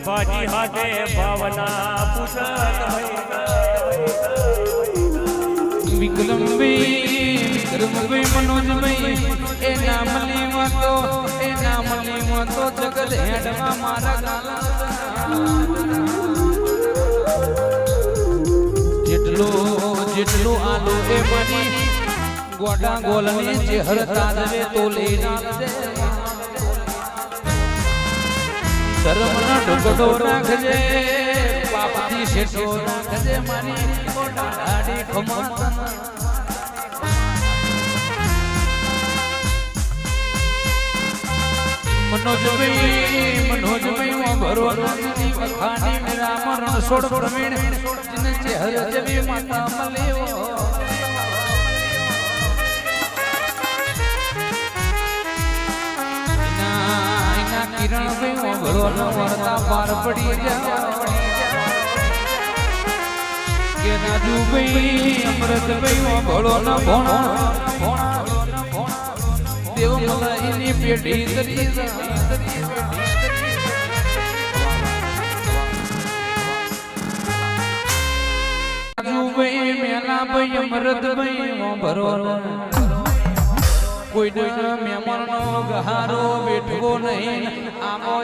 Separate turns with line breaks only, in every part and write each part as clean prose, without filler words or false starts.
बाजी हाथे भावना
विक्रम भाई मनोज भाई ए नामली तो जगत हेडवा मारा गाला जेटलो आलो ए मनी गोडा गोलनी चेहर ताजवे तो लेना दे धर्मना ढोकड़ो नाखजे पापती शेठो नाखजे मारी गोडा डाडी खमाता मनोज भाई वो भरोना दी वखानी मेरा मरण सोड़ प्रवीण जिन चेहर जबी माता मलेवो किरण भाई वो भरोना वरता पार पड़ी जा के नाजू भाई अमृत भाई वो भरोना भोणा देव मला इनी पेटी तरी मेला भाई अमृत भाई वो भरोना कोई मेमन नो गहारो बेठो नहीं आमो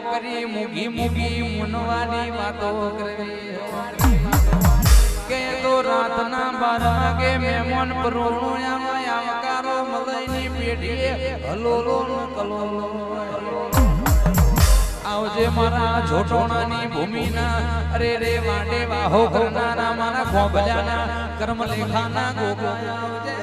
करी मुगी मुनवानी बातो करे 12 વાગે મહેમાન પરોણુયામાં આવકારો મલઈની પેઢીએ હલોલો ને કલોલો આવજે મારા જોટોણાની ભૂમિના અરે રે વાડે વાહો કરનારા મારા ગોબલ્યાના કર્મ લેખાના ગોગા આવજે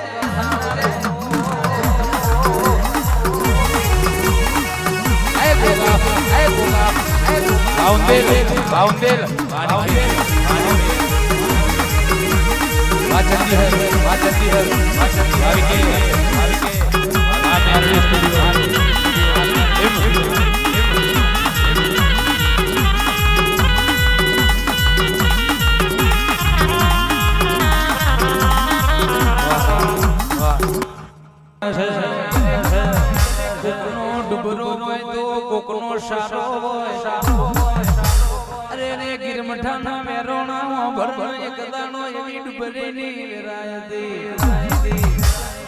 બાઉન્દેલ વાચંદી હર આવી કે આ મેરી સ્ટુડિયો ડુબરો હોય તો કોકનો સારો હોય અરે રે ગિરમઠાના મેરોણા ભરનો એક દાણો એવી ડુબરેની વેરાયતી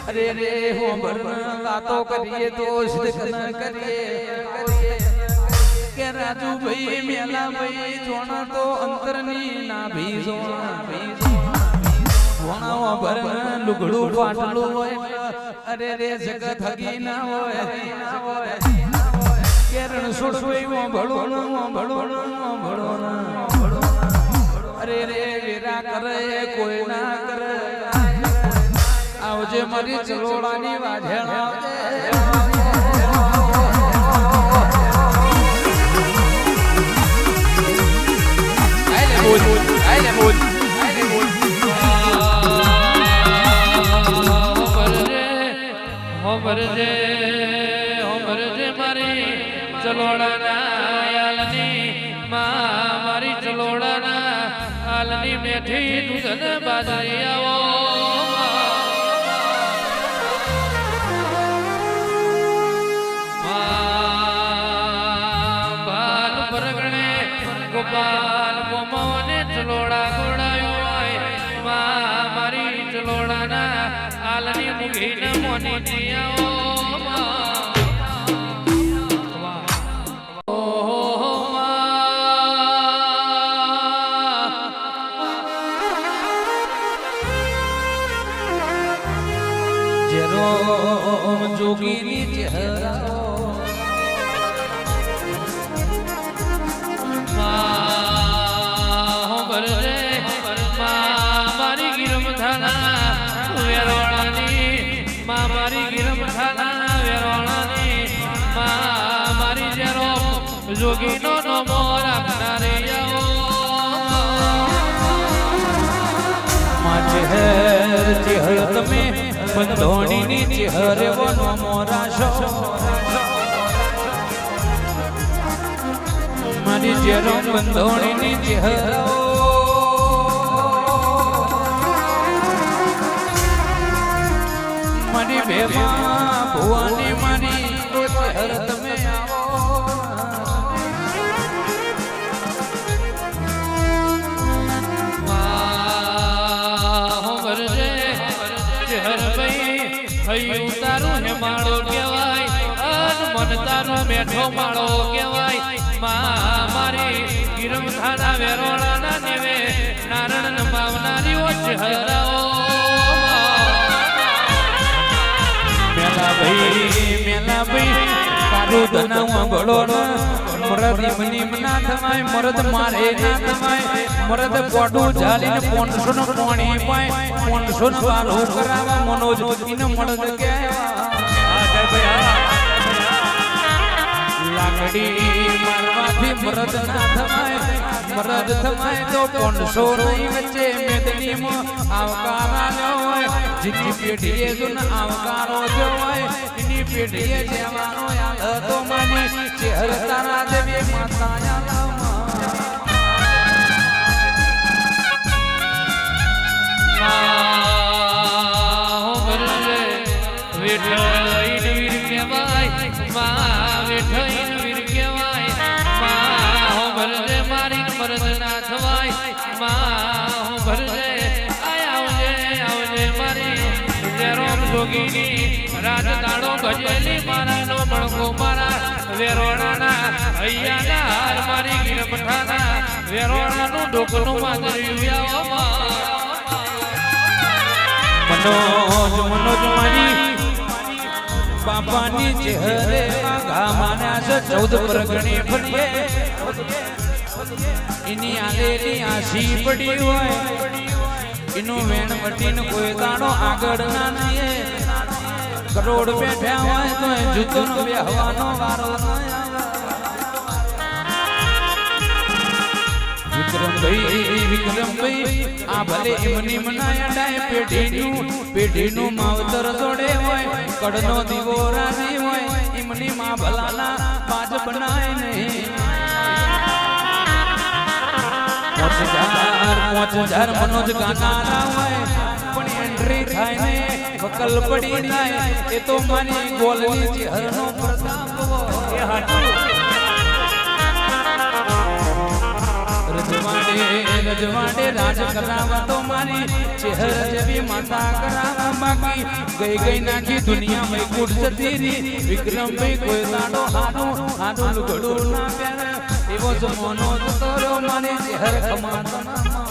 અરે રે હો ભરના વાતો કરીએ તો સિદ્ધ કરીએ કે રાજુ ભાઈ મેલા ભાઈ જોણા તો અંતરની ના ભી ભોણાઓ ભરના લુગડું ફાટલું હોય અરે રે જગત હગી ના હોય કેરણ છોડવો ભળો અરે રે વેરા કરે કોઈ ના કરે આવજે મારી ચલોડાની વાજેણ આલે બોલ હોમરજે મારી ચલોડાના આલની માં મારી ચલોડાના આલની મેઠી દૂધન બાજરી આવો બાલ પરગણે ગોપાલ મોમોને ચલોડા ગોડાયો હોય માં મારી ચલોડાના આલની મુગીને મોની જીયાઓ જોગીની ચહેરા મારી ગિરમઠાના વેરોણાની મારી ગિરમઠાના વેરોણાની મારી જેરો જોગીનો નમો રાખનારી ચહેર તમે બંધોણીની ચહેરે વનો મોરાશો મારી ચહેરો બંધોણીની ચહેરો મારી ભેમા ભુવાની મારી ચહેર તમે આવો હૈયું તારું હે માળો કહેવાય અન મન તારું મેઠો માળો કહેવાય મારી ગિરમઠાના વેરોણાના દેવે નારણ પાવનારી ઓછ હરાઓ મેલા ભાઈ કારું દનાવા બળોડો મરદ મની મના થમાય મરદ મારે ના થમાય મરદ કોડું જાલીને 500 નો પાણી પાય 500 નો વાલો કરાવા મનોજ ઇને મરદ કહેવા લાકડી મારવાથી મરદ ના થમાય મરદ થમાય તો 500 ની વચ્ચે મેદનીમાં આવકારા હોય જીતી પેઢીએ જો આવકારો જો હોય એની પેઢીએ જવાનો તો માની ચહેર તારા દેવી માતા રાત દાડો ગજેલી મારા નો મણકો મારા વેરોણાના હૈયાના મારી ગિરમઠાના વેરોણાનું ડોકનું માદરિયું મનોજ મારી બાપાની ચહેરે ઘા માન્યા છે 14 પરગણે ફરીએ એની આલેલી આશી પડી હોય એનું વેણ વટીને કોઈ દાડો આગળ ના નહીએ કરોડ બેઠા હોય તો જૂતોનો બેહવાનો વારો વિક્રમભાઈ આ ભલે એમની મનાયા ડાય પેઢીનું માવતર જોડે હોય કડનો દીવો રાજી હોય એમની માં ભલાના બાજ બનાય નહીં 5000 મનોજ કાકાના હોય પણ એન્ટ્રી થાય ને વકલ પડી જાય એ તો મારી ગોલની ચહેરનો પ્રતાપ એ હાટું રજવાડે રાજ કરાવા તો મારી ચહેર જેવી માતા કરાવા બાકી ગઈ નાખી દુનિયામાં કુડ જતી રી વિક્રમભાઈ કોઈ દાડો હારું લુગડું ના પહેરે એવો જમાનો જતો રહ્યો મારી ચહેર ખમાતા